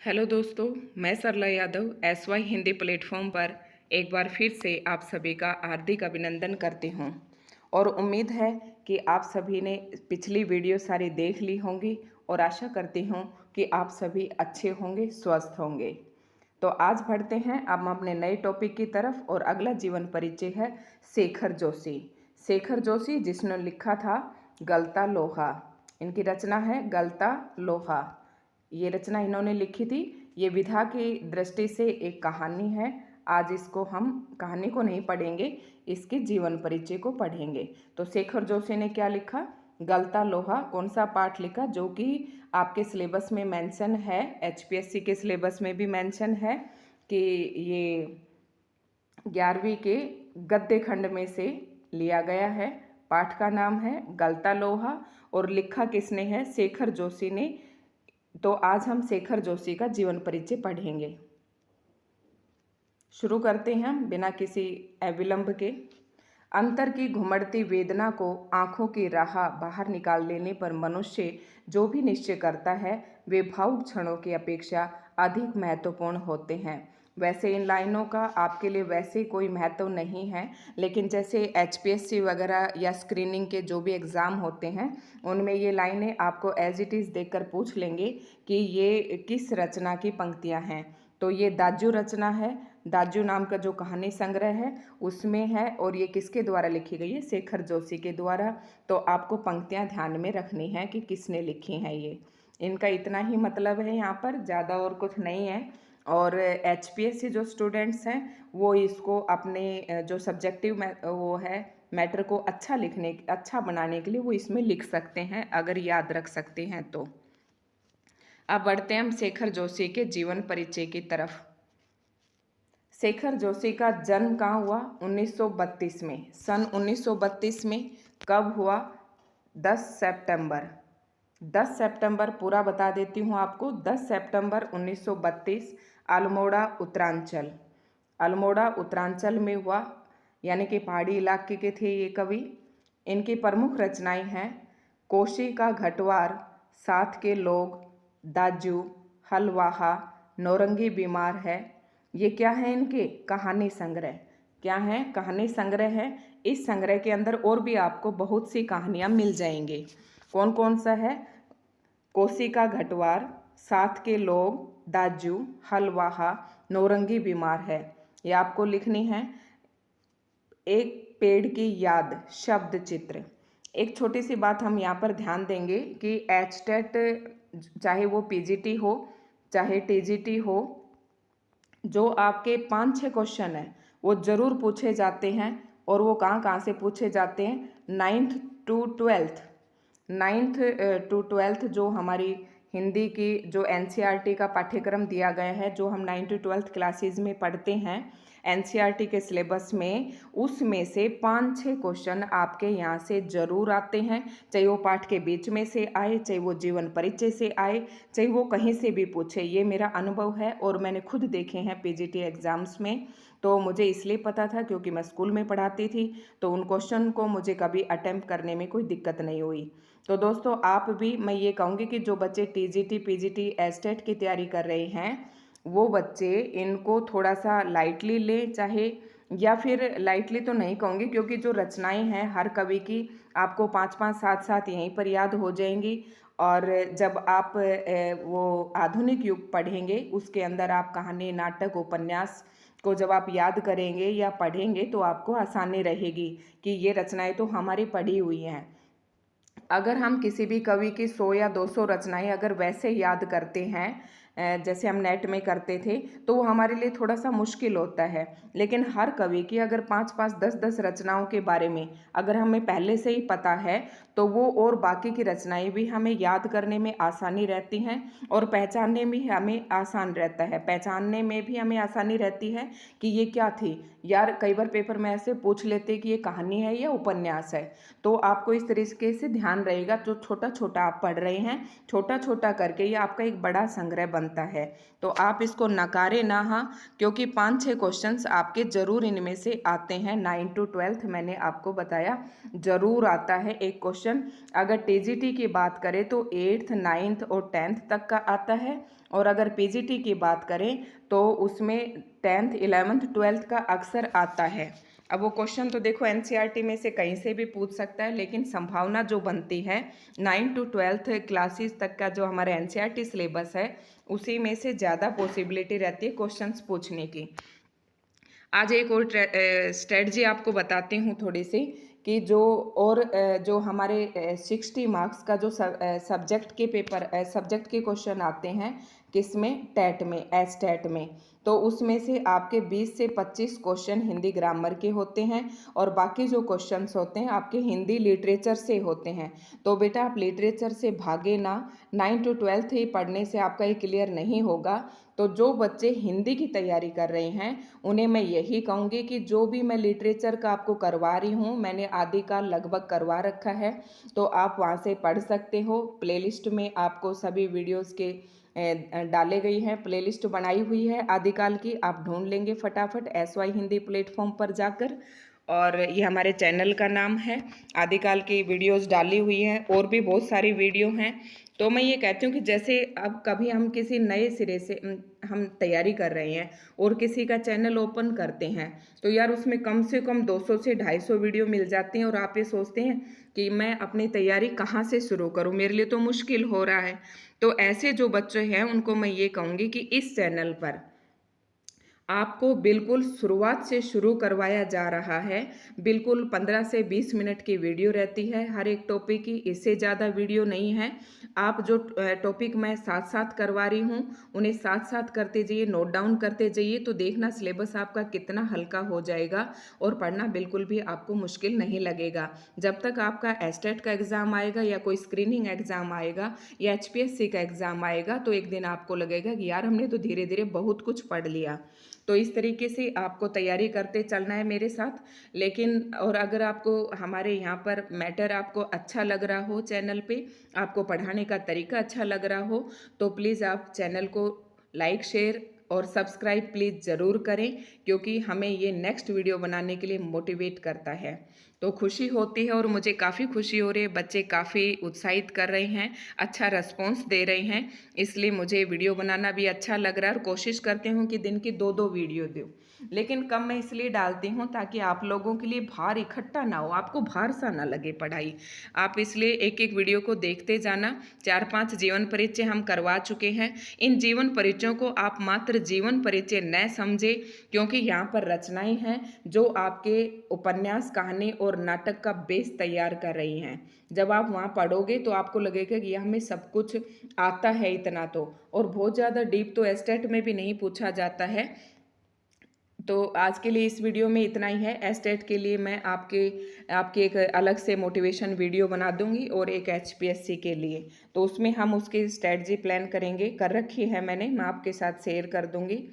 Hello दोस्तों, मैं सरला Yadav SY Hindi platform पर एक बार फिर से आप सभी का हार्दिक अभिनंदन करती हूँ और उम्मीद है कि आप सभी ने पिछली वीडियो सारी देख ली होंगी और आशा करती हूँ कि आप सभी अच्छे होंगे, स्वस्थ होंगे। तो आज बढ़ते हैं अब हम अपने नए टॉपिक की तरफ और अगला जीवन परिचय है शेखर जोशी। शेखर जोशी जिसने लिखा था गलता लोहा। इनकी रचना है गलता लोहा। ये रचना इन्होंने लिखी थी। ये विधा की दृष्टि से एक कहानी है। आज इसको हम कहानी को नहीं पढ़ेंगे, इसके जीवन परिचय को पढ़ेंगे। तो शेखर जोशी ने क्या लिखा? गलता लोहा। कौन सा पाठ लिखा जो कि आपके सिलेबस में मेंशन है, HPSC के सिलेबस में भी मेंशन है कि ये 11वीं के गद्य खंड में से लिया गया है। पाठ का नाम है गलता लोहा और लिखा किसने है? शेखर जोशी ने। तो आज हम शेखर जोशी का जीवन परिचय पढ़ेंगे। शुरू करते हैं हम बिना किसी अविलंब के। अंतर की घुमड़ती वेदना को आंखों की राह बाहर निकाल लेने पर मनुष्य जो भी निश्चय करता है वे भावुक क्षणों की अपेक्षा अधिक महत्वपूर्ण होते हैं। वैसे इन लाइनों का आपके लिए वैसे कोई महत्व नहीं है, लेकिन जैसे HPSC वगैरह या स्क्रीनिंग के जो भी एग्ज़ाम होते हैं उनमें ये लाइनें आपको एज इट इज़ देखकर पूछ लेंगे कि ये किस रचना की पंक्तियां हैं। तो ये दाजू रचना है। दाजू नाम का जो कहानी संग्रह है उसमें है और ये किसके द्वारा लिखी गई है? शेखर जोशी के द्वारा। तो आपको पंक्तियां ध्यान में रखनी है कि किसने लिखी हैं ये। इनका इतना ही मतलब है, यहाँ पर ज़्यादा और कुछ नहीं है। और HPSC जो स्टूडेंट्स हैं वो इसको अपने जो सब्जेक्टिव वो है मैटर को अच्छा बनाने के लिए वो इसमें लिख सकते हैं, अगर याद रख सकते हैं तो। अब बढ़ते हैं हम शेखर जोशी के जीवन परिचय की तरफ। शेखर जोशी का जन्म कहाँ हुआ? 1932 में। सन 1932 में कब हुआ? 10 सितंबर। 10 सितंबर पूरा बता देती हूँ आपको। 10 सितंबर 1932 अल्मोड़ा उत्तरांचल। अल्मोड़ा उत्तरांचल में हुआ, यानी कि पहाड़ी इलाके के थे ये कवि। इनकी प्रमुख रचनाएं हैं कोशी का घटवार, साथ के लोग, दाजू, हलवाहा, नौरंगी बीमार है। ये क्या है? इनके कहानी संग्रह। क्या है? कहानी संग्रह है। इस संग्रह के अंदर और भी आपको बहुत सी कहानियां मिल जाएंगी। कौन कौन सा है? कोसी का घटवार, साथ के लोग, दाजू, हलवाहा, नौरंगी बीमार है। ये आपको लिखनी है। एक पेड़ की याद शब्द चित्र। एक छोटी सी बात हम यहाँ पर ध्यान देंगे कि HTET चाहे वो PGT हो चाहे TGT हो, जो आपके 5-6 क्वेश्चन हैं वो ज़रूर पूछे जाते हैं। और वो कहाँ कहाँ से पूछे जाते हैं? 9th to 12th। 9th to 12th जो हमारी हिंदी की जो NCERT का पाठ्यक्रम दिया गया है, जो हम 9th to 12th क्लासेस में पढ़ते हैं NCERT के सिलेबस में, उसमें से 5-6 क्वेश्चन आपके यहाँ से ज़रूर आते हैं। चाहे वो पाठ के बीच में से आए, चाहे वो जीवन परिचय से आए, चाहे वो कहीं से भी पूछे। ये मेरा अनुभव है और मैंने खुद देखे हैं PGT एग्ज़ाम्स में। तो मुझे इसलिए पता था क्योंकि मैं स्कूल में पढ़ाती थी, तो उन क्वेश्चन को मुझे कभी अटेम्प्ट करने में कोई दिक्कत नहीं हुई। तो दोस्तों आप भी, मैं ये कहूँगी कि जो बच्चे TGT PGT STET की तैयारी कर रहे हैं वो बच्चे इनको थोड़ा सा लाइटली ले, चाहे, या फिर लाइटली तो नहीं कहूँगी क्योंकि जो रचनाएं हैं हर कवि की आपको 5-5 7-7 यहीं पर याद हो जाएंगी। और जब आप वो आधुनिक युग पढ़ेंगे उसके अंदर आप कहानी, नाटक, उपन्यास को जब आप याद करेंगे या पढ़ेंगे तो आपको आसानी रहेगी कि ये रचनाएं तो हमारी पढ़ी हुई हैं। अगर हम किसी भी कवि की 100 या 200 रचनाएं अगर वैसे याद करते हैं जैसे हम नेट में करते थे, तो वो हमारे लिए थोड़ा सा मुश्किल होता है। लेकिन हर कवि की अगर 5-5 10-10 रचनाओं के बारे में अगर हमें पहले से ही पता है तो वो और बाकी की रचनाएं भी हमें याद करने में आसानी रहती हैं और पहचानने में हमें आसान रहता है, पहचानने में भी हमें आसानी रहती है कि ये क्या थी। यार कई बार पेपर में ऐसे पूछ लेते कि ये कहानी है या उपन्यास है। तो आपको इस तरीके से ध्यान रहेगा, जो छोटा छोटा आप पढ़ रहे हैं छोटा छोटा करके ये आपका एक बड़ा संग्रह बन बनता है। तो आप इसको नकारे ना, हाँ, क्योंकि 5-6 क्वेश्चंस आपके ज़रूर इनमें से आते हैं। 9 to 12 मैंने आपको बताया ज़रूर आता है एक क्वेश्चन। अगर टीजीटी की बात करें तो 8th 9th और 10th तक का आता है, और अगर पीजीटी की बात करें तो उसमें 10th 11th 12th का अक्सर आता है। अब वो क्वेश्चन तो देखो एनसीईआरटी में से कहीं से भी पूछ सकता है, लेकिन संभावना जो बनती है 9 to 12th क्लासेस तक का जो हमारा एनसीईआरटी सिलेबस है उसी में से ज़्यादा पॉसिबिलिटी रहती है क्वेश्चंस पूछने की। आज एक और स्ट्रेटजी आपको बताती हूँ थोड़ी सी, कि जो हमारे 60 मार्क्स का जो सब्जेक्ट के क्वेश्चन आते हैं किसमें, टेट में, एस टेट में, तो उसमें से आपके 20 से 25 क्वेश्चन हिंदी ग्रामर के होते हैं और बाकी जो क्वेश्चंस होते हैं आपके हिंदी लिटरेचर से होते हैं। तो बेटा आप लिटरेचर से भागे ना, 9 to 12 ही पढ़ने से आपका ये क्लियर नहीं होगा। तो जो बच्चे हिंदी की तैयारी कर रहे हैं उन्हें मैं यही कहूँगी कि जो भी मैं लिटरेचर का आपको करवा रही हूँ, मैंने आदिकाल लगभग करवा रखा है, तो आप वहाँ से पढ़ सकते हो। प्लेलिस्ट में आपको सभी वीडियोस के डाले गई हैं, प्लेलिस्ट बनाई हुई है आदिकाल की, आप ढूंढ लेंगे फटाफट SY हिंदी प्लेटफॉर्म पर जाकर। और ये हमारे चैनल का नाम है, आदिकाल की वीडियोस डाली हुई हैं, और भी बहुत सारी वीडियो हैं। तो मैं ये कहती हूँ कि जैसे अब कभी हम किसी नए सिरे से हम तैयारी कर रहे हैं और किसी का चैनल ओपन करते हैं, तो यार उसमें कम से कम 200 से 250 वीडियो मिल जाती हैं, और आप ये सोचते हैं कि मैं अपनी तैयारी कहाँ से शुरू करूँ, मेरे लिए तो मुश्किल हो रहा है। तो ऐसे जो बच्चे हैं उनको मैं ये कहूँगी कि इस चैनल पर आपको बिल्कुल शुरुआत से शुरू करवाया जा रहा है। बिल्कुल 15 से 20 मिनट की वीडियो रहती है हर एक टॉपिक की, इससे ज़्यादा वीडियो नहीं है। आप जो टॉपिक मैं साथ साथ करवा रही हूँ उन्हें साथ साथ करते जाइए, नोट डाउन करते जाइए, तो देखना सिलेबस आपका कितना हल्का हो जाएगा और पढ़ना बिल्कुल भी आपको मुश्किल नहीं लगेगा। जब तक आपका एस्टेट का एग्ज़ाम आएगा या कोई स्क्रीनिंग एग्ज़ाम आएगा या HPSC का एग्ज़ाम आएगा, तो एक दिन आपको लगेगा कि यार हमने तो धीरे धीरे बहुत कुछ पढ़ लिया। तो इस तरीके से आपको तैयारी करते चलना है मेरे साथ। लेकिन और अगर आपको हमारे यहाँ पर मैटर आपको अच्छा लग रहा हो, चैनल पे आपको पढ़ाने का तरीका अच्छा लग रहा हो, तो प्लीज़ आप चैनल को लाइक, शेयर और सब्सक्राइब प्लीज़ ज़रूर करें, क्योंकि हमें ये नेक्स्ट वीडियो बनाने के लिए मोटिवेट करता है। तो खुशी होती है, और मुझे काफ़ी खुशी हो रही है, बच्चे काफ़ी उत्साहित कर रहे हैं, अच्छा रिस्पॉन्स दे रहे हैं, इसलिए मुझे वीडियो बनाना भी अच्छा लग रहा है। और कोशिश करती हूँ कि दिन की 2-2 वीडियो दूँ, लेकिन कम मैं इसलिए डालती हूँ ताकि आप लोगों के लिए भार इकट्ठा ना हो, आपको भार सा ना लगे पढ़ाई। आप इसलिए एक एक वीडियो को देखते जाना। 4-5 जीवन परिचय हम करवा चुके हैं। इन जीवन परिचयों को आप मात्र जीवन परिचय न समझे, क्योंकि यहाँ पर रचनाएं हैं जो आपके उपन्यास, कहानी और नाटक का बेस तैयार कर रही हैं। जब आप वहाँ पढ़ोगे तो आपको लगेगा कि हमें सब कुछ आता है इतना तो, और बहुत ज़्यादा डीप तो एस्टेट में भी नहीं पूछा जाता है। तो आज के लिए इस वीडियो में इतना ही है। एस्टेट के लिए मैं आपकी एक अलग से मोटिवेशन वीडियो बना दूंगी, और एक HPSC के लिए, तो उसमें हम उसकी स्ट्रेटजी प्लान करेंगे, कर रखी है मैंने, मैं आपके साथ शेयर कर दूंगी।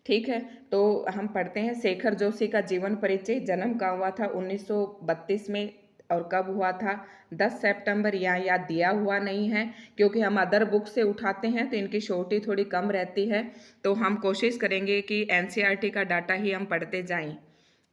ठीक है, तो हम पढ़ते हैं। शेखर जोशी का जीवन परिचय। जन्म कहाँ हुआ था? 1932 में। और कब हुआ था? 10 सितंबर। यहाँ याद दिया हुआ नहीं है, क्योंकि हम अदर बुक से उठाते हैं तो इनकी श्योरिटी थोड़ी कम रहती है। तो हम कोशिश करेंगे कि NCERT का डाटा ही हम पढ़ते जाएं।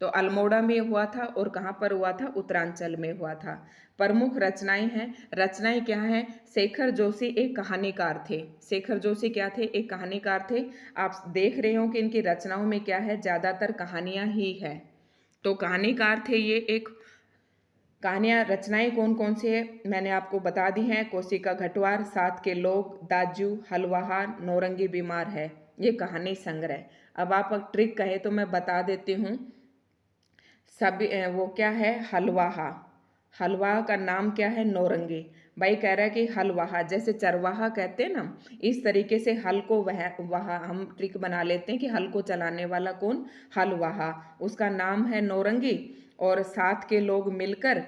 तो अल्मोड़ा में हुआ था, और कहाँ पर हुआ था? उत्तरांचल में हुआ था। प्रमुख रचनाएं हैं। रचनाएं क्या हैं? शेखर जोशी एक कहानीकार थे। शेखर जोशी क्या थे? एक कहानीकार थे। आप देख रहे हो कि इनकी रचनाओं में क्या है? ज़्यादातर कहानियाँ ही है। तो कहानीकार थे ये एक। कहानियाँ, रचनाएं कौन कौन सी है मैंने आपको बता दी हैं। कोशिका घटवार, साथ के लोग, दाजू, हलवाहा, नौरंगी बीमार है। ये कहानी संग्रह। अब आप ट्रिक कहे तो मैं बता देती हूँ। सभी वो क्या है? हलवाहा। हलवाहा का नाम क्या है? नौरंगी। भाई कह रहा है कि हलवाहा, जैसे चरवाहा कहते हैं ना, इस तरीके से हल को वह हम ट्रिक बना लेते हैं कि हल को चलाने वाला कौन? हलवाहा। उसका नाम है नौरंगी, और साथ के लोग मिलकर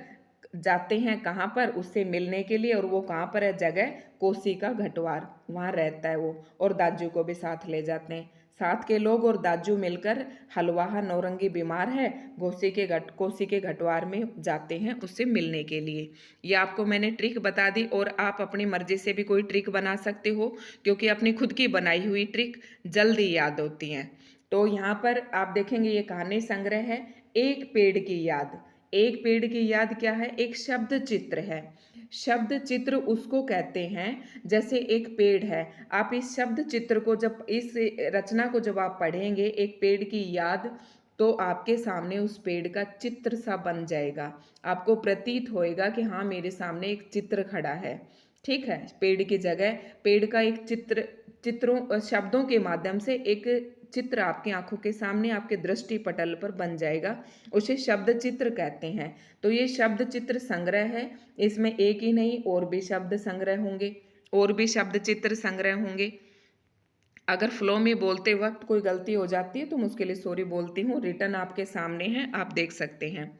जाते हैं कहाँ पर? उससे मिलने के लिए। और वो कहाँ पर है जगह? कोसी का घटवार, वहाँ रहता है वो, और दाजू को भी साथ ले जाते हैं। साथ के लोग और दाजू मिलकर हलवाहा नौरंगी बीमार है, कोसी के घटवार में जाते हैं उससे मिलने के लिए। ये आपको मैंने ट्रिक बता दी और आप अपनी मर्जी से भी कोई ट्रिक बना सकते हो, क्योंकि अपनी खुद की बनाई हुई ट्रिक जल्दी याद होती हैं। तो यहाँ पर आप देखेंगे ये कहानी संग्रह है एक पेड़ की याद। एक पेड़ की याद क्या है? एक शब्द चित्र है। शब्द चित्र उसको कहते हैं जैसे एक पेड़ है। आप इस शब्द चित्र को जब इस रचना को जब आप पढ़ेंगे एक पेड़ की याद, तो आपके सामने उस पेड़ का चित्र सा बन जाएगा। आपको प्रतीत होएगा कि हाँ मेरे सामने एक चित्र खड़ा है। ठीक है, पेड़ की जगह पेड़ का एक चित्रों शब्दों के माध्यम से एक चित्र आपकी आंखों के सामने आपके दृष्टि पटल पर बन जाएगा, उसे शब्द चित्र कहते हैं। तो ये शब्द चित्र संग्रह है, इसमें एक ही नहीं और भी शब्द संग्रह होंगे, और भी शब्द चित्र संग्रह होंगे। अगर फ्लो में बोलते वक्त कोई गलती हो जाती है तो मैं उसके लिए सॉरी बोलती हूँ। रिटर्न आपके सामने है, आप देख सकते हैं।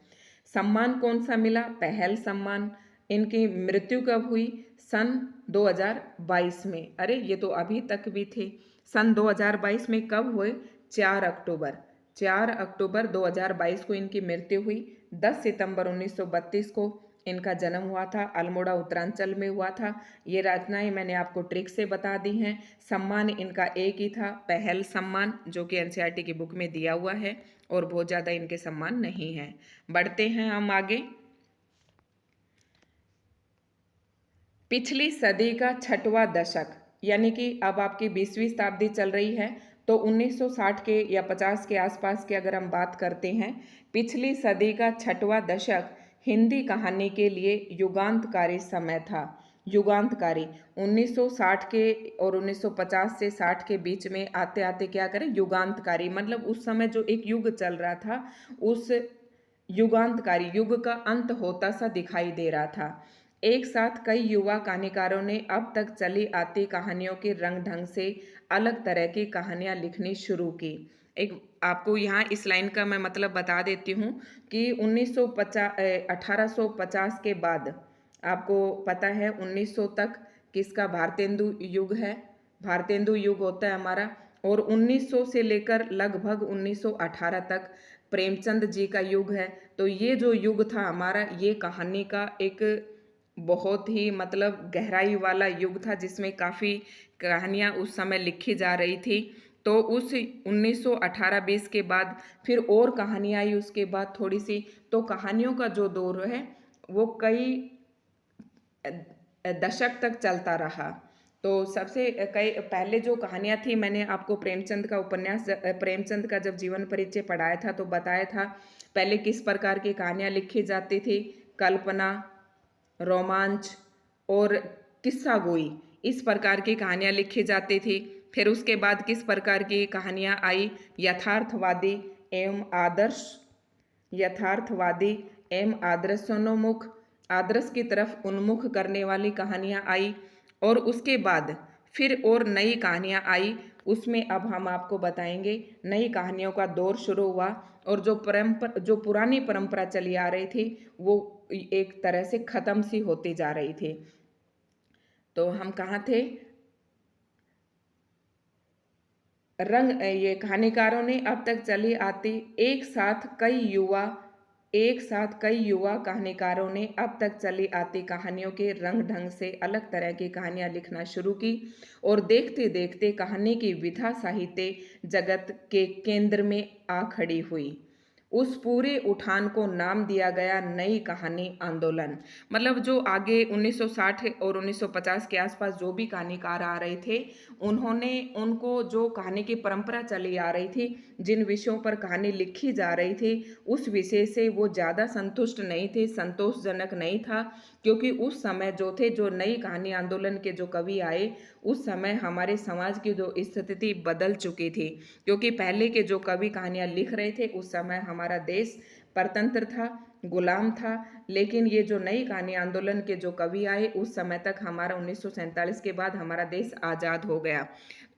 सम्मान कौन सा मिला? पहल सम्मान। इनकी मृत्यु कब हुई? सन 2022 में। अरे ये तो अभी तक भी थे। सन 2022 में कब हुए? 4 अक्टूबर। 4 अक्टूबर 2022 को इनकी मृत्यु हुई। 10 सितंबर 1932 को इनका जन्म हुआ था, अल्मोड़ा उत्तरांचल में हुआ था। ये रचनाएं मैंने आपको ट्रिक से बता दी हैं। सम्मान इनका एक ही था, पहल सम्मान, जो कि एनसीईआरटी की बुक में दिया हुआ है, और बहुत ज़्यादा इनके सम्मान नहीं है। बढ़ते हैं हम आगे। पिछली सदी का छठवां दशक, यानी कि अब आपकी 20वीं शताब्दी चल रही है, तो 1960 के या 50 के आसपास की अगर हम बात करते हैं, पिछली सदी का छठवां दशक हिंदी कहानी के लिए युगांतकारी समय था। युगांतकारी 1960 के और 1950 से 60 के बीच में आते आते क्या करें, युगांतकारी मतलब उस समय जो एक युग चल रहा था, उस युगांतकारी युग का अंत होता सा दिखाई दे रहा था। एक साथ कई युवा कहानीकारों ने अब तक चली आती कहानियों के रंग ढंग से अलग तरह की कहानियां लिखनी शुरू की। एक आपको यहाँ इस लाइन का मैं मतलब बता देती हूँ कि 1850 के बाद आपको पता है 1900 तक किसका भारतेंदु युग है। भारतेंदु युग होता है हमारा, और 1900 से लेकर लगभग 1918 तक प्रेमचंद जी का युग है। तो ये जो युग था हमारा, ये कहानी का एक बहुत ही मतलब गहराई वाला युग था, जिसमें काफ़ी कहानियाँ उस समय लिखी जा रही थी। तो उस 1918-20 के बाद फिर और कहानियाँ आई उसके बाद थोड़ी सी। तो कहानियों का जो दौर है वो कई दशक तक चलता रहा। तो सबसे कई पहले जो कहानियाँ थी, मैंने आपको प्रेमचंद का उपन्यास प्रेमचंद का जब जीवन परिचय पढ़ाया था तो बताया था पहले किस प्रकार की कहानियाँ लिखी जाती थी। कल्पना, रोमांच और किस्सा गोई, इस प्रकार की कहानियाँ लिखी जाती थी। फिर उसके बाद किस प्रकार की कहानियाँ आई? यथार्थवादी एवं आदर्श, यथार्थवादी एवं आदर्शोन्मुख, आदर्श की तरफ उन्मुख करने वाली कहानियाँ आई। और उसके बाद फिर और नई कहानियाँ आई। उसमें अब हम आपको बताएंगे नई कहानियों का दौर शुरू हुआ, और जो पुरानी परंपरा चली आ रही थी वो एक तरह से खत्म सी होती जा रही थी। तो हम कहाँ थे? ये कहानीकारों ने अब तक चली आती एक साथ कई युवा कहानीकारों ने अब तक चली आती कहानियों के रंग ढंग से अलग तरह की कहानियां लिखना शुरू की, और देखते देखते कहानी की विधा साहित्य जगत के केंद्र में आ खड़ी हुई। उस पूरे उठान को नाम दिया गया नई कहानी आंदोलन। मतलब जो आगे 1960 और 1950 के आसपास जो भी कहानीकार आ रहे थे, उन्होंने उनको जो कहानी की परंपरा चली आ रही थी, जिन विषयों पर कहानी लिखी जा रही थी, उस विषय से वो ज़्यादा संतुष्ट नहीं थे, संतोषजनक नहीं था। क्योंकि उस समय जो थे, जो नई कहानी आंदोलन के जो कवि आए, उस समय हमारे समाज की जो स्थिति बदल चुकी थी। क्योंकि पहले के जो कवि कहानियाँ लिख रहे थे, उस समय हमारा देश परतंत्र था, गुलाम था। लेकिन ये जो नई कहानी आंदोलन के जो कवि आए, उस समय तक हमारा 1947 के बाद हमारा देश आज़ाद हो गया।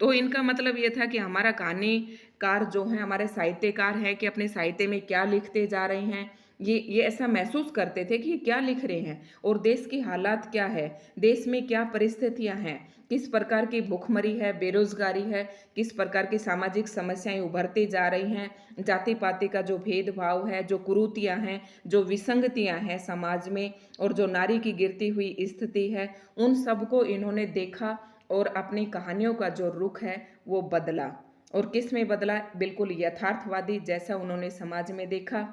तो इनका मतलब ये था कि हमारा कहानीकार जो है, हमारे साहित्यकार हैं, कि अपने साहित्य में क्या लिखते जा रहे हैं, ये ऐसा महसूस करते थे कि ये क्या लिख रहे हैं और देश की हालात क्या है, देश में क्या परिस्थितियां हैं, किस प्रकार की भूखमरी है, बेरोजगारी है, किस प्रकार की सामाजिक समस्याएं उभरती जा रही हैं, जाति पाति का जो भेदभाव है, जो कुरीतियां हैं, जो विसंगतियां हैं समाज में, और जो नारी की गिरती हुई स्थिति है, उन सबको इन्होंने देखा और अपनी कहानियों का जो रुख है वो बदला। और किस में बदला? बिल्कुल यथार्थवादी, जैसा उन्होंने समाज में देखा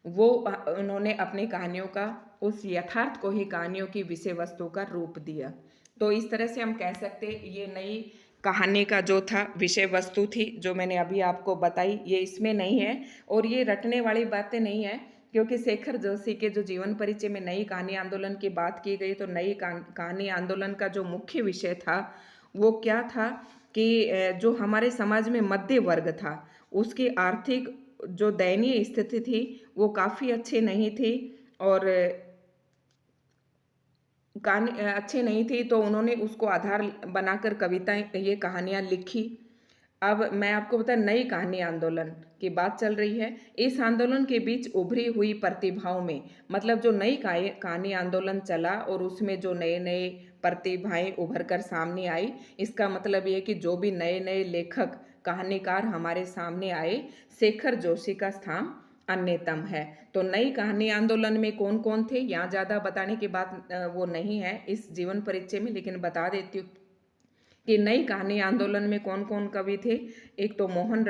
वो उन्होंने अपनी कहानियों का उस यथार्थ को ही कहानियों की विषय वस्तु का रूप दिया। तो इस तरह से हम कह सकते ये नई कहानी का जो था विषय वस्तु थी, जो मैंने अभी आपको बताई, ये इसमें नहीं है और ये रटने वाली बातें नहीं है, क्योंकि शेखर जोशी के जो जीवन परिचय में नई कहानी आंदोलन की बात की गई, तो नई कहानी आंदोलन का जो मुख्य विषय था वो क्या था कि जो हमारे समाज में मध्य वर्ग था उसकी आर्थिक जो दयनीय स्थिति थी वो काफ़ी अच्छी नहीं थी, और अच्छे नहीं थी, तो उन्होंने उसको आधार बनाकर कविताएं, ये कहानियाँ लिखी। अब मैं आपको बता, नई कहानी आंदोलन की बात चल रही है। इस आंदोलन के बीच उभरी हुई प्रतिभाओं में, मतलब जो नई कहानी आंदोलन चला और उसमें जो नए नए प्रतिभाएं उभर कर सामने आई, इसका मतलब ये कि जो भी नए नए लेखक कहानीकार हमारे सामने आए, शेखर जोशी का स्थान अन्यतम है। तो नई कहानी आंदोलन में कौन कौन थे, यहाँ ज़्यादा बताने की बात वो नहीं है इस जीवन परिचय में, लेकिन बता देती हूँ कि नई कहानी आंदोलन में कौन कौन कवि थे। एक तो मोहन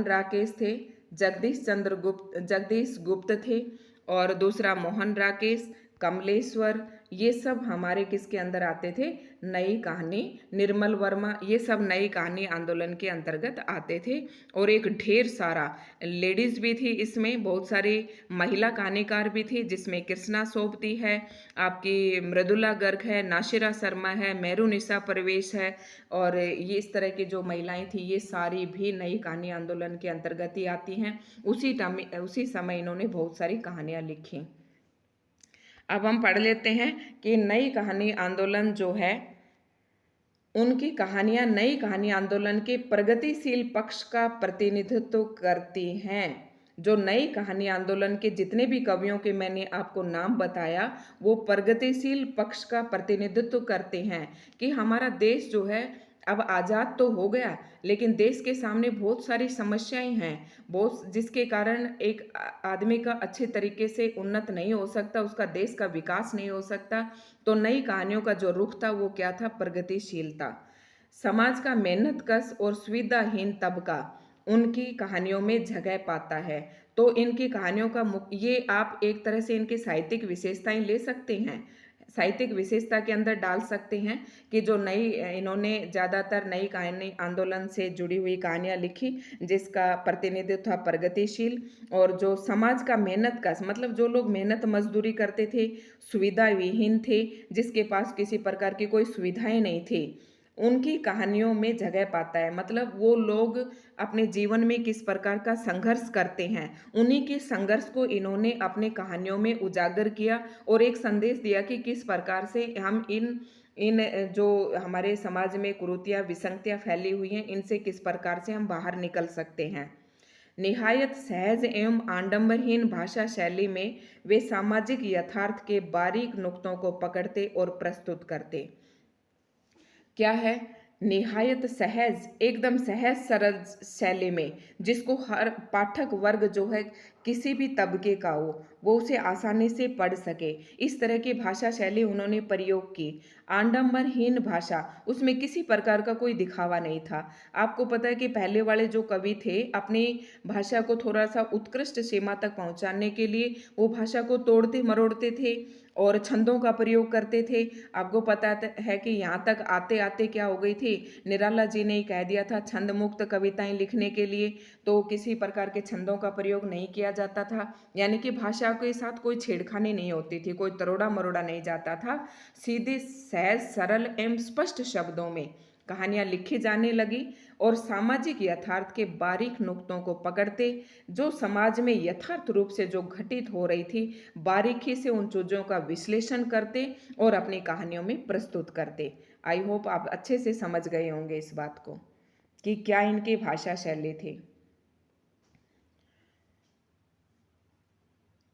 राकेश थे, जगदीश गुप्त थे, और दूसरा मोहन राकेश, कमलेश्वर, ये सब हमारे किसके अंदर आते थे, नई कहानी, निर्मल वर्मा, ये सब नई कहानी आंदोलन के अंतर्गत आते थे। और एक ढेर सारा लेडीज़ भी थी इसमें, बहुत सारी महिला कहानीकार भी थी, जिसमें कृष्णा सोबती है, आपकी मृदुला गर्ग है, नाशिरा शर्मा है, मेहरुनिसा परवेश है, और ये इस तरह की जो महिलाएं थी ये सारी भी नई कहानी आंदोलन के अंतर्गत ही आती हैं। उसी समय इन्होंने बहुत सारी कहानियाँ लिखी। अब हम पढ़ लेते हैं कि नई कहानी आंदोलन जो है, उनकी कहानियां नई कहानी आंदोलन के प्रगतिशील पक्ष का प्रतिनिधित्व करती हैं। जो नई कहानी आंदोलन के जितने भी कवियों के मैंने आपको नाम बताया, वो प्रगतिशील पक्ष का प्रतिनिधित्व करते हैं कि हमारा देश जो है अब आज़ाद तो हो गया, लेकिन देश के सामने बहुत सारी समस्याएं हैं, बहुत, जिसके कारण एक आदमी का अच्छे तरीके से उन्नत नहीं हो सकता, उसका देश का विकास नहीं हो सकता। तो नई कहानियों का जो रुख था वो क्या था, प्रगतिशीलता। समाज का मेहनतकश और सुविधाहीन तबका उनकी कहानियों में जगह पाता है। तो इनकी कहानियों का ये आप एक तरह से इनकी साहित्यिक विशेषताएं ले सकते हैं, साहित्यिक विशेषता के अंदर डाल सकते हैं कि जो नई इन्होंने ज़्यादातर नई कहानी आंदोलन से जुड़ी हुई कहानियाँ लिखी, जिसका प्रतिनिधित्व था प्रगतिशील, और जो समाज का मेहनत कश, मतलब जो लोग मेहनत मजदूरी करते थे, सुविधा विहीन थे, जिसके पास किसी प्रकार की कोई सुविधाएं नहीं थी, उनकी कहानियों में जगह पाता है। मतलब वो लोग अपने जीवन में किस प्रकार का संघर्ष करते हैं, उन्हीं के संघर्ष को इन्होंने अपने कहानियों में उजागर किया और एक संदेश दिया कि किस प्रकार से हम इन इन जो हमारे समाज में कुरीतियाँ विसंगतियाँ फैली हुई हैं, इनसे किस प्रकार से हम बाहर निकल सकते हैं। निहायत सहज एवं आडंबरहीन भाषा शैली में वे सामाजिक यथार्थ के बारीक नुक्तों को पकड़ते और प्रस्तुत करते। क्या है, निहायत सहज, एकदम सहज सरल शैली में, जिसको हर पाठक वर्ग जो है किसी भी तबके का हो वो उसे आसानी से पढ़ सके, इस तरह की भाषा शैली उन्होंने प्रयोग की। आडंबरहीन भाषा, उसमें किसी प्रकार का कोई दिखावा नहीं था। आपको पता है कि पहले वाले जो कवि थे अपनी भाषा को थोड़ा सा उत्कृष्ट सीमा तक पहुंचाने के लिए वो भाषा को तोड़ते मरोड़ते थे और छंदों का प्रयोग करते थे। आपको पता है कि यहाँ तक आते आते क्या हो गई थी, निराला जी ने ही कह दिया था छंद मुक्त कविताएं लिखने के लिए, तो किसी प्रकार के छंदों का प्रयोग नहीं किया जाता था, यानी कि भाषा के साथ कोई छेड़खानी नहीं होती थी, कोई तरोड़ा मरोड़ा नहीं जाता था। सीधे सहज सरल एवं स्पष्ट शब्दों में कहानियां लिखी जाने लगी और सामाजिक यथार्थ के बारीक नुक्तों को पकड़ते, जो समाज में यथार्थ रूप से जो घटित हो रही थी बारीकी से उन चीज़ों का विश्लेषण करते और अपनी कहानियों में प्रस्तुत करते। आई होप आप अच्छे से समझ गए होंगे इस बात को कि क्या इनकी भाषा शैली थी।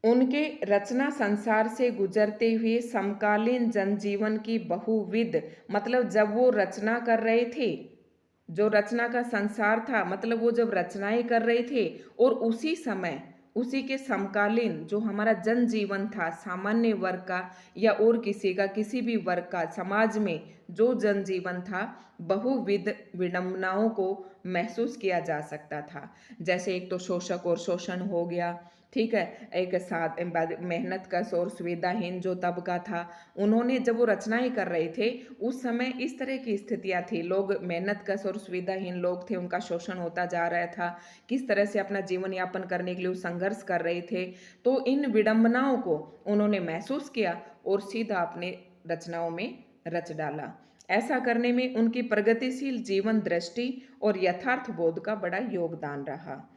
उनके रचना संसार से गुजरते हुए समकालीन जनजीवन की बहुविध, मतलब जब वो रचना कर रहे थे, जो रचना का संसार था, मतलब वो जब रचनाएं कर रहे थे और उसी समय उसी के समकालीन जो हमारा जनजीवन था, सामान्य वर्ग का या और किसी का, किसी भी वर्ग का, समाज में जो जनजीवन था, बहुविध विडंबनाओं को महसूस किया जा सकता था। जैसे एक तो शोषक और शोषण हो गया, ठीक है, एक साथ मेहनत कश और सुविधाहीन जो तबका था, उन्होंने जब वो रचनाएं कर रहे थे उस समय इस तरह की स्थितियां थी, लोग मेहनत कश और सुविधाहीन लोग थे, उनका शोषण होता जा रहा था, किस तरह से अपना जीवन यापन करने के लिए वो संघर्ष कर रहे थे। तो इन विडंबनाओं को उन्होंने महसूस किया और सीधा अपने रचनाओं में रच डाला। ऐसा करने में उनकी प्रगतिशील जीवन दृष्टि और यथार्थ बोध का बड़ा योगदान रहा।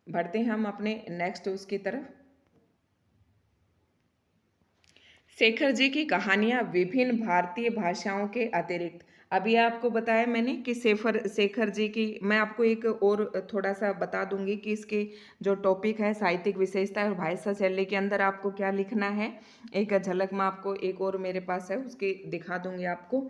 बढ़ते हैं हम अपने नेक्स्ट उसकी तरफ। शेखर जी की कहानियां विभिन्न भारतीय भाषाओं के अतिरिक्त, अभी आपको बताया मैंने कि शेखर जी की, मैं आपको एक और थोड़ा सा बता दूंगी कि इसके जो टॉपिक है साहित्यिक विशेषता और भाषा शैली के अंदर आपको क्या लिखना है। एक झलक मैं आपको एक और मेरे पास है उसकी दिखा दूंगी आपको।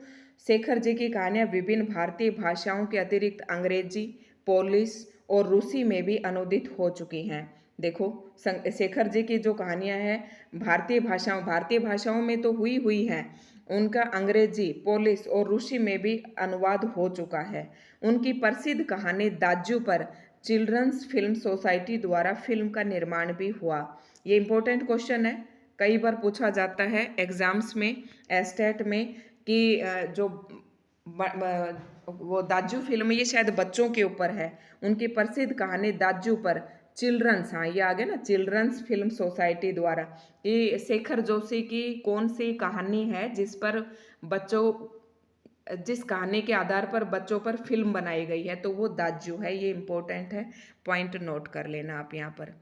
शेखर जी की कहानियां विभिन्न भारतीय भाषाओं के अतिरिक्त अंग्रेजी, पोलिश और रूसी में भी अनुदित हो चुकी हैं। देखो, शेखर जी की जो कहानियां हैं भारतीय भाषाओं में तो हुई हैं, उनका अंग्रेजी, पोलिश और रूसी में भी अनुवाद हो चुका है। उनकी प्रसिद्ध कहानी दाज्यू पर चिल्ड्रंस फिल्म सोसाइटी द्वारा फिल्म का निर्माण भी हुआ। ये इंपॉर्टेंट क्वेश्चन है, कई बार पूछा जाता है एग्जाम्स में, एस्टेट में, कि जो वो दाज्यू फिल्म, ये शायद बच्चों के ऊपर है। उनकी प्रसिद्ध कहानी दाज्यू पर चिल्ड्रंस, हाँ ये आ गया ना, चिल्ड्रंस फिल्म सोसाइटी द्वारा, ये शेखर जोशी की कौन सी कहानी है जिस पर बच्चों, जिस कहानी के आधार पर बच्चों पर फिल्म बनाई गई है, तो वो दाज्यू है। ये इंपॉर्टेंट है, पॉइंट नोट कर लेना आप यहाँ पर।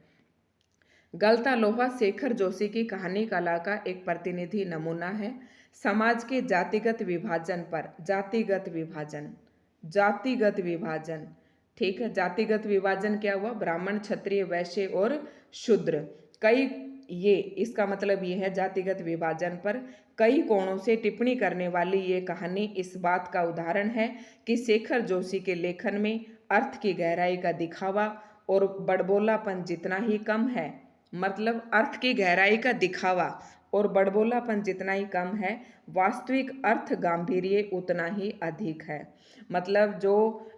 गलता लोहा शेखर जोशी की कहानी कला का एक प्रतिनिधि नमूना है। समाज के जातिगत विभाजन पर, जातिगत विभाजन, ठीक है, जातिगत विभाजन क्या हुआ, ब्राह्मण, क्षत्रिय, वैश्य और शूद्र, कई, ये इसका मतलब ये है जातिगत विभाजन पर कई कोणों से टिप्पणी करने वाली ये कहानी इस बात का उदाहरण है कि शेखर जोशी के लेखन में अर्थ की गहराई का दिखावा और बड़बोलापन जितना ही कम है, मतलब अर्थ की गहराई का दिखावा और बड़बोलापन जितना ही कम है, वास्तविक अर्थ गांधीर्य उतना ही अधिक है। मतलब जो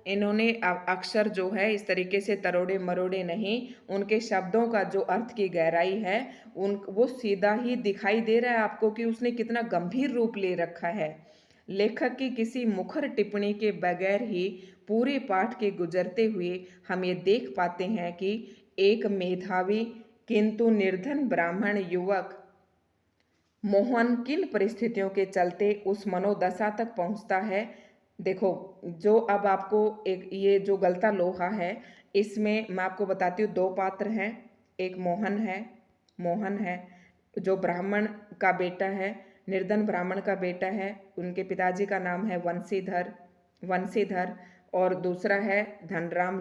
इन्होंने अक्षर जो है इस तरीके से तरोड़े मरोड़े नहीं, उनके शब्दों का जो अर्थ की गहराई है उन वो सीधा ही दिखाई दे रहा है आपको कि उसने कितना गंभीर रूप ले रखा है। लेखक की किसी मुखर टिप्पणी के बगैर ही पूरे पाठ के गुजरते हुए हम ये देख पाते हैं कि एक मेधावी किंतु निर्धन ब्राह्मण युवक मोहन किन परिस्थितियों के चलते उस मनोदशा तक पहुंचता है। देखो, जो अब आपको एक ये जो गलता लोहा है, इसमें मैं आपको बताती हूँ, दो पात्र हैं, एक मोहन है जो ब्राह्मण का बेटा है, निर्धन ब्राह्मण का बेटा है, उनके पिताजी का नाम है वंशीधर, और दूसरा है धनराम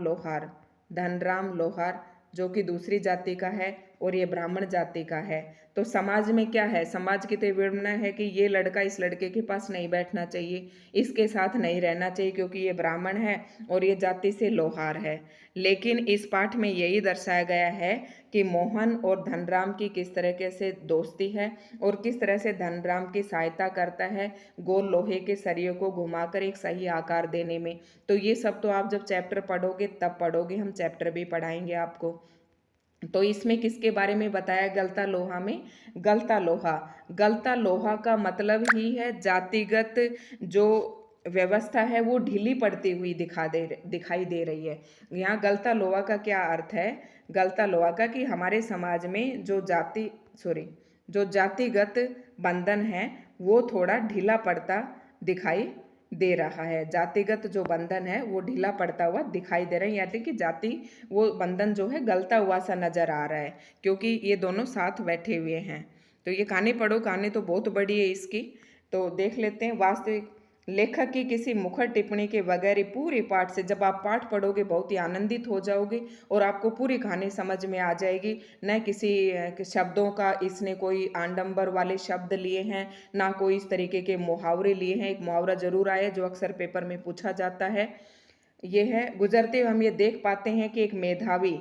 लोहार जो कि दूसरी जाति का है और ये ब्राह्मण जाति का है। तो समाज में क्या है, समाज की तो विडंबना है कि ये लड़का इस लड़के के पास नहीं बैठना चाहिए, इसके साथ नहीं रहना चाहिए क्योंकि ये ब्राह्मण है और ये जाति से लोहार है। लेकिन इस पाठ में यही दर्शाया गया है कि मोहन और धनराम की किस तरह से दोस्ती है और किस तरह से धनराम की सहायता करता है गोल लोहे के सरियों को घुमाकर एक सही आकार देने में। तो ये सब तो आप जब चैप्टर पढ़ोगे तब पढ़ोगे, हम चैप्टर भी पढ़ाएंगे आपको। तो इसमें किसके बारे में बताया गलता लोहा में, गलता लोहा का मतलब ही है जातिगत जो व्यवस्था है वो ढीली पड़ती हुई दिखाई दे रही है। यहाँ गलता लोहा का क्या अर्थ है, गलता लोहा का कि हमारे समाज में जो जातिगत बंधन है वो थोड़ा ढीला पड़ता दिखाई दे रहा है, जातिगत जो बंधन है वो ढीला पड़ता हुआ दिखाई दे रहा है, यानी कि जाति वो बंधन जो है गलता हुआ सा नजर आ रहा है क्योंकि ये दोनों साथ बैठे हुए हैं। तो ये कहानी पढ़ो, कहानी तो बहुत बड़ी है इसकी, तो देख लेते हैं। वास्तविक लेखक की किसी मुखर टिप्पणी के बगैर ही पूरे पाठ से, जब आप पाठ पढ़ोगे बहुत ही आनंदित हो जाओगे और आपको पूरी कहानी समझ में आ जाएगी। न किसी शब्दों का इसने कोई आडंबर वाले शब्द लिए हैं, ना कोई इस तरीके के मुहावरे लिए हैं। एक मुहावरा जरूर आया जो अक्सर पेपर में पूछा जाता है, ये है, गुजरते हुए हम ये देख पाते हैं कि एक मेधावी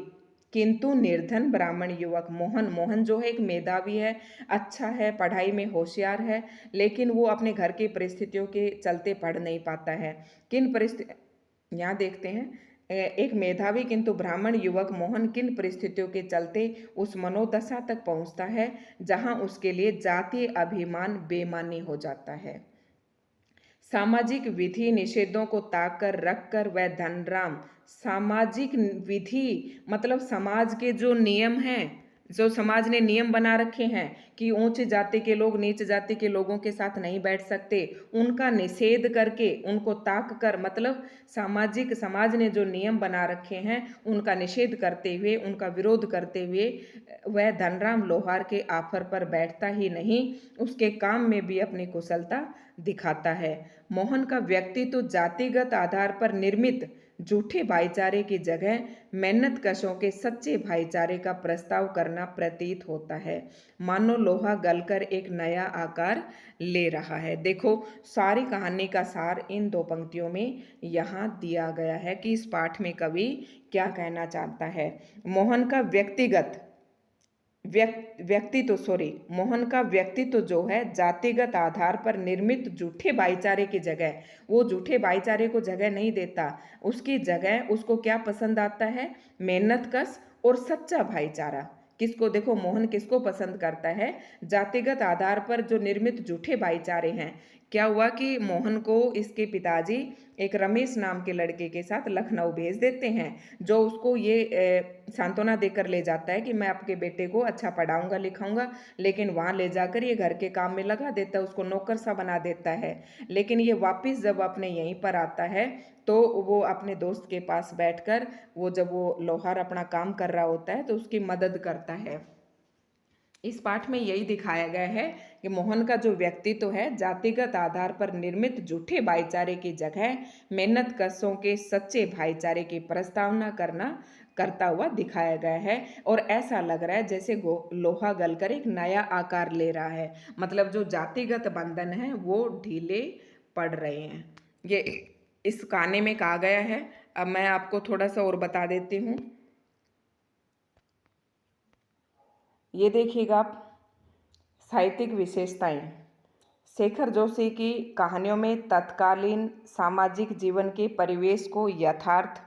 किंतु निर्धन ब्राह्मण युवक मोहन, मोहन जो है एक मेधावी है, अच्छा है, पढ़ाई में होशियार है, लेकिन वो अपने घर की परिस्थितियों के चलते पढ़ नहीं पाता है। किन परिस्थिति, यहाँ देखते हैं, एक मेधावी किंतु ब्राह्मण युवक मोहन किन परिस्थितियों के चलते उस मनोदशा तक पहुंचता है जहां उसके लिए जातीय अभिमान बेमानी हो जाता है। सामाजिक विधि निषेधों को ताक कर रख कर वह धनराम, सामाजिक विधि मतलब समाज के जो नियम हैं, जो समाज ने नियम बना रखे हैं कि ऊंच जाति के लोग नीच जाति के लोगों के साथ नहीं बैठ सकते, उनका निषेध करके, उनको ताक कर, मतलब सामाजिक, समाज ने जो नियम बना रखे हैं उनका निषेध करते हुए, उनका विरोध करते हुए वह धनराम लोहार के ऑफर पर बैठता ही नहीं, उसके काम में भी अपनी कुशलता दिखाता है। मोहन का व्यक्तित्व जातिगत आधार पर निर्मित झूठे भाईचारे की जगह मेहनत कशों के सच्चे भाईचारे का प्रस्ताव करना प्रतीत होता है, मानो लोहा गलकर एक नया आकार ले रहा है। देखो, सारी कहानी का सार इन दो पंक्तियों में यहाँ दिया गया है कि इस पाठ में कवि क्या कहना चाहता है। मोहन का मोहन का व्यक्तित्व जो है जातिगत आधार पर निर्मित झूठे भाईचारे की जगह, वो झूठे भाईचारे को जगह नहीं देता, उसकी जगह उसको क्या पसंद आता है, मेहनत कश और सच्चा भाईचारा। किसको, देखो मोहन किसको पसंद करता है, जातिगत आधार पर जो निर्मित झूठे भाईचारे हैं। क्या हुआ कि मोहन को इसके पिताजी एक रमेश नाम के लड़के के साथ लखनऊ भेज देते हैं, जो उसको ये सांत्वना देकर ले जाता है कि मैं आपके बेटे को अच्छा पढ़ाऊंगा लिखाऊंगा, लेकिन वहाँ ले जाकर ये घर के काम में लगा देता है, उसको नौकर सा बना देता है। लेकिन ये वापस जब अपने यहीं पर आता है तो वो अपने दोस्त के पास बैठकर, वो जब वो लोहार अपना काम कर रहा होता है तो उसकी मदद करता है। इस पाठ में यही दिखाया गया है कि मोहन का जो व्यक्तित्व है जातिगत आधार पर निर्मित झूठे भाईचारे की जगह मेहनत कशों के सच्चे भाईचारे की प्रस्तावना करता हुआ दिखाया गया है। और ऐसा लग रहा है जैसे लोहा गलकर एक नया आकार ले रहा है, मतलब जो जातिगत बंधन है वो ढीले पड़ रहे हैं। ये इस कहानी में कहा गया है। अब मैं आपको थोड़ा सा और बता देती हूँ। ये देखिएगा आप, साहित्यिक विशेषताएं। शेखर जोशी की कहानियों में तत्कालीन सामाजिक जीवन के परिवेश को यथार्थ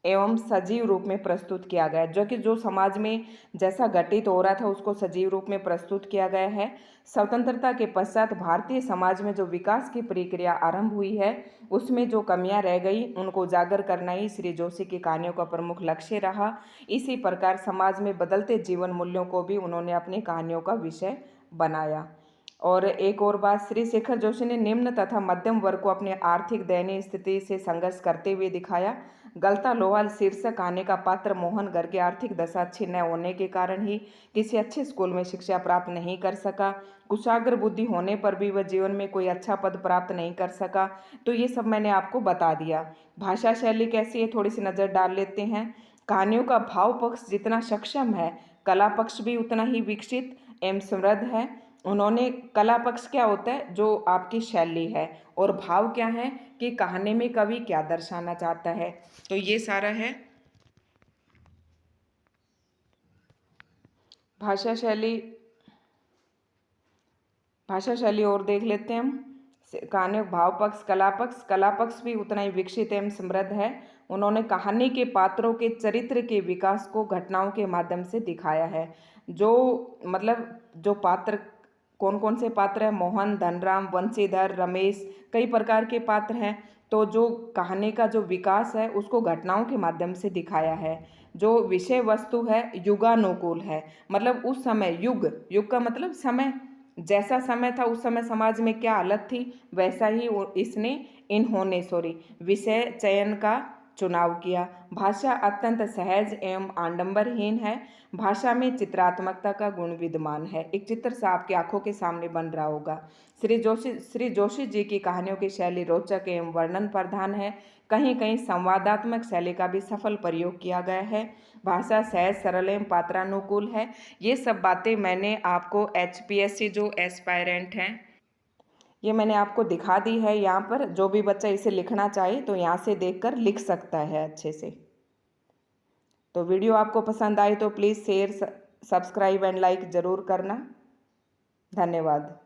एवं सजीव रूप में प्रस्तुत किया गया है, जो कि जो समाज में जैसा घटित हो रहा था उसको सजीव रूप में प्रस्तुत किया गया है। स्वतंत्रता के पश्चात भारतीय समाज में जो विकास की प्रक्रिया आरंभ हुई है उसमें जो कमियां रह गई उनको उजागर करना ही श्री जोशी की कहानियों का प्रमुख लक्ष्य रहा। इसी प्रकार समाज में बदलते जीवन मूल्यों को भी उन्होंने अपनी कहानियों का विषय बनाया। और एक और बात, श्री शेखर जोशी ने निम्न तथा मध्यम वर्ग को अपनी आर्थिक दयनीय स्थिति से संघर्ष करते हुए दिखाया। गलता लोहा शीर्षक आने का पात्र मोहन घर की आर्थिक दशा अच्छी न होने के कारण ही किसी अच्छे स्कूल में शिक्षा प्राप्त नहीं कर सका। कुशाग्र बुद्धि होने पर भी वह जीवन में कोई अच्छा पद प्राप्त नहीं कर सका। तो ये सब मैंने आपको बता दिया। भाषा शैली कैसी है थोड़ी सी नज़र डाल लेते हैं। कहानियों का भाव पक्ष जितना सक्षम है कला पक्ष भी उतना ही विकसित एवं समृद्ध है। उन्होंने, कला पक्ष क्या होता है, जो आपकी शैली है, और भाव क्या है कि कहानी में कवि क्या दर्शाना चाहता है। तो ये सारा है। भाषा शैली और देख लेते हैं हम। कहानी भाव पक्ष, कला पक्ष भी उतना ही विकसित एवं समृद्ध है। उन्होंने कहानी के पात्रों के चरित्र के विकास को घटनाओं के माध्यम से दिखाया है। जो मतलब जो पात्र, कौन कौन से पात्र हैं, मोहन, धनराम, वंशीधर, रमेश, कई प्रकार के पात्र हैं। तो जो कहानी का जो विकास है उसको घटनाओं के माध्यम से दिखाया है। जो विषय वस्तु है युगानुकूल है, मतलब उस समय, युग का मतलब समय, जैसा समय था उस समय समाज में क्या हालत थी वैसा ही इन्होंने विषय चयन का चुनाव किया। भाषा अत्यंत सहज एवं आडंबरहीन है। भाषा में चित्रात्मकता का गुण विद्यमान है। एक चित्र सा आपकी आंखों के सामने बन रहा होगा। श्री जोशी जी की कहानियों की शैली रोचक एवं वर्णन प्रधान है। कहीं कहीं संवादात्मक शैली का भी सफल प्रयोग किया गया है। भाषा सहज, सरल एवं पात्रानुकूल है। ये सब बातें मैंने आपको HPSC जो एस्पायरेंट हैं, ये मैंने आपको दिखा दी है। यहाँ पर जो भी बच्चा इसे लिखना चाहे तो यहाँ से देखकर लिख सकता है अच्छे से। तो वीडियो आपको पसंद आए तो please share, subscribe and like ज़रूर करना। धन्यवाद।